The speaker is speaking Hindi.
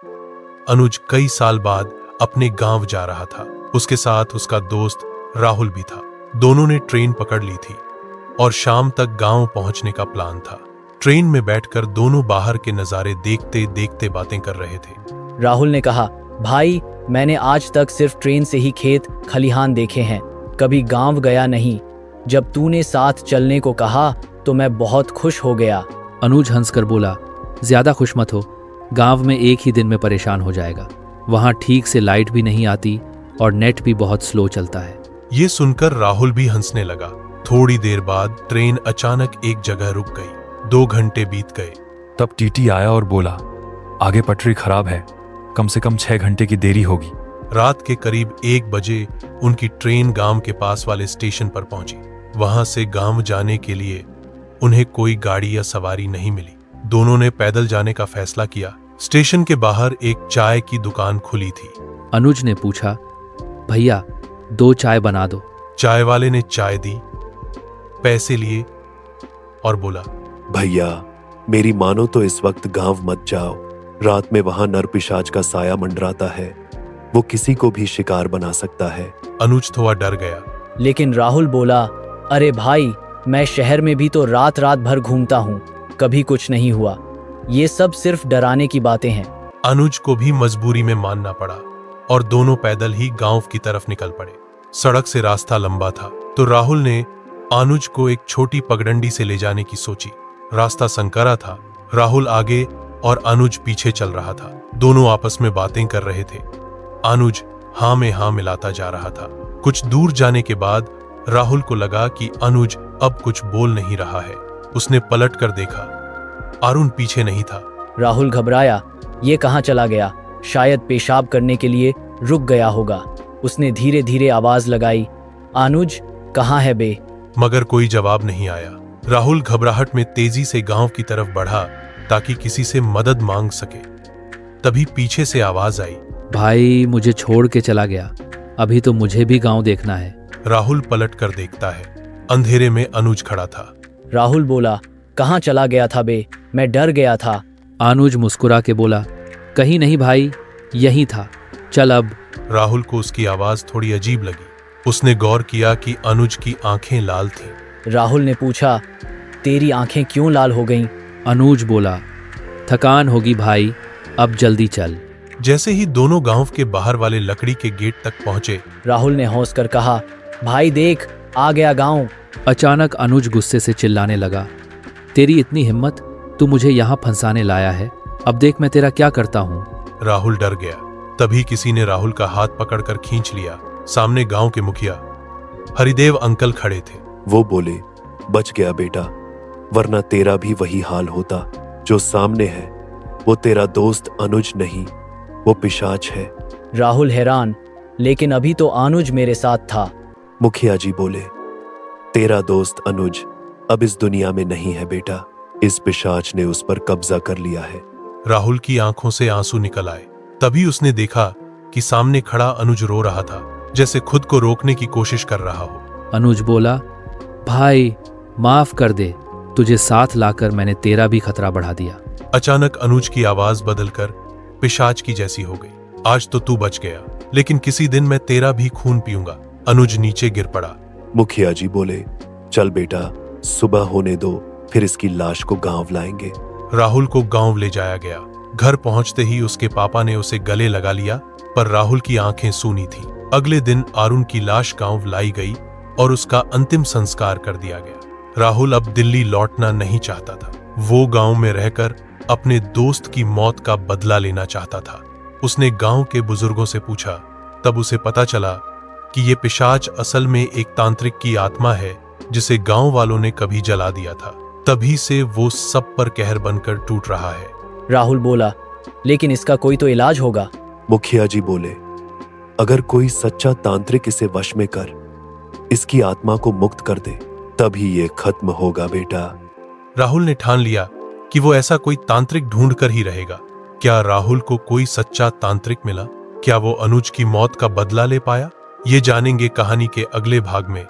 अनुज कई साल बाद अपने गांव जा रहा था। उसके साथ उसका दोस्त राहुल भी था। दोनों ने ट्रेन पकड़ ली थी और शाम तक गांव पहुंचने का प्लान था। ट्रेन में बैठकर दोनों बाहर के नजारे देखते देखते बातें कर रहे थे। राहुल ने कहा, भाई मैंने आज तक सिर्फ ट्रेन से ही खेत खलिहान देखे हैं, कभी गांव गया नहीं। जब तूने साथ चलने को कहा तो मैं बहुत खुश हो गया। अनुज हंसकर बोला, ज्यादा खुश मत हो, गांव में एक ही दिन में परेशान हो जाएगा। वहां ठीक से लाइट भी नहीं आती और नेट भी बहुत स्लो चलता है। ये सुनकर राहुल भी हंसने लगा। थोड़ी देर बाद ट्रेन अचानक एक जगह रुक गई। 2 घंटे बीत गए। तब टीटी आया और बोला, आगे पटरी खराब है, कम से कम 6 घंटे की देरी होगी। रात के करीब 1 बजे उनकी ट्रेन गांव के पास वाले स्टेशन पर पहुंची। वहां से गांव जाने के लिए उन्हें कोई गाड़ी या सवारी नहीं मिली। दोनों ने पैदल जाने का फैसला किया। स्टेशन के बाहर एक चाय की दुकान खुली थी। अनुज ने पूछा, भैया 2 चाय बना दो। चाय वाले ने चाय दी, पैसे लिए और बोला, भैया मेरी मानो तो इस वक्त गांव मत जाओ। रात में वहां नरपिशाच का साया मंडराता है, वो किसी को भी शिकार बना सकता है। अनुज थोड़ा डर गया। लेकिन राहुल बोला, अरे भाई मैं शहर में भी तो रात रात भर घूमता हूँ, कभी कुछ नहीं हुआ। ये सब सिर्फ डराने की बातें हैं। अनुज को भी मजबूरी में मानना पड़ा और दोनों पैदल ही गांव की तरफ निकल पड़े। सड़क से रास्ता लंबा था तो राहुल ने अनुज को एक छोटी पगडंडी से ले जाने की सोची। रास्ता संकरा था। राहुल आगे और अनुज पीछे चल रहा था। दोनों आपस में बातें कर रहे थे। अनुज हाँ में हाँ मिलाता जा रहा था। कुछ दूर जाने के बाद राहुल को लगा कि अनुज अब कुछ बोल नहीं रहा है। उसने पलट कर देखा, अरुण पीछे नहीं था। राहुल घबराया, ये कहाँ चला गया? शायद पेशाब करने के लिए रुक गया होगा। उसने धीरे धीरे आवाज लगाई, अनुज कहाँ है बे? मगर कोई जवाब नहीं आया। राहुल घबराहट में तेजी से गांव की तरफ बढ़ा ताकि किसी से मदद मांग सके। तभी पीछे से आवाज आई, भाई मुझे छोड़ के चला गया, अभी तो मुझे भी गांव देखना है। राहुल पलट कर देखता है। अंधेरे में अनुज खड़ा था। राहुल बोला, कहाँ चला गया था बे? मैं डर गया था। अनुज मुस्कुरा के बोला, कहीं नहीं भाई, यही था, चल अब। राहुल को उसकी आवाज थोड़ी अजीब लगी। उसने गौर किया कि अनुज की आंखें लाल थीं। राहुल ने पूछा, तेरी आंखें क्यों लाल हो गईं? अनुज बोला, थकान होगी भाई, अब जल्दी चल। जैसे ही दोनों गांव के बाहर वाले लकड़ी के गेट तक पहुंचे, राहुल ने हौंस कर कहा, भाई देख, आ गया गांव। अचानक अनुज गुस्से से चिल्लाने लगा, तेरी इतनी हिम्मत, तू मुझे यहाँ फंसाने लाया है, अब देख मैं तेरा क्या करता हूँ। राहुल डर गया। तभी किसी ने राहुल का हाथ पकड़कर खींच लिया। सामने गांव के मुखिया हरिदेव अंकल खड़े थे। वो बोले, बच गया बेटा, वरना तेरा भी वही हाल होता। जो सामने है वो तेरा दोस्त अनुज नहीं, वो पिशाच है। राहुल हैरान, लेकिन अभी तो अनुज मेरे साथ था। मुखिया जी बोले, तेरा दोस्त अनुज अब इस दुनिया में नहीं है बेटा, इस पिशाच ने उस पर कब्जा कर लिया है। राहुल की आंखों से आंसू निकल आए। तभी उसने देखा कि सामने खड़ा अनुज रो रहा था, जैसे खुद को रोकने की कोशिश कर रहा हो। अनुज बोला, भाई माफ कर दे, तुझे साथ लाकर मैंने तेरा भी खतरा बढ़ा दिया। अचानक अनुज की आवाज बदलकर पिशाच की जैसी हो गई, आज तो तू बच गया, लेकिन किसी दिन मैं तेरा भी खून पीऊंगा। अनुज नीचे गिर पड़ा। मुखिया जी बोले, चल बेटा, सुबह होने दो, फिर इसकी लाश को गांव लाएंगे। राहुल को गांव ले जाया गया। घर पहुंचते ही उसके पापा ने उसे गले लगा लिया, पर राहुल की आंखें सूनी थीं। अगले दिन अरुण की लाश गांव लाई गई और उसका अंतिम संस्कार कर दिया गया। राहुल अब दिल्ली लौटना नहीं चाहता था। वो गांव में रहकर अपने दोस्त की मौत का बदला लेना चाहता था। उसने गांव के बुजुर्गों से पूछा, तब उसे पता चला कि ये पिशाच असल में एक तांत्रिक की आत्मा है जिसे गांव वालों ने कभी जला दिया था। तभी से वो सब पर कहर बनकर टूट रहा है। राहुल बोला, लेकिन इसका कोई तो इलाज होगा। मुखिया जी बोले, अगर कोई सच्चा तांत्रिक इसे वश में कर, इसकी आत्मा को मुक्त कर दे, तभी ये खत्म होगा बेटा। राहुल ने ठान लिया कि वो ऐसा कोई तांत्रिक ढूंढ कर ही रहेगा। क्या राहुल को कोई सच्चा तांत्रिक मिला? क्या वो अनुज की मौत का बदला ले पाया? ये जानेंगे कहानी के अगले भाग में।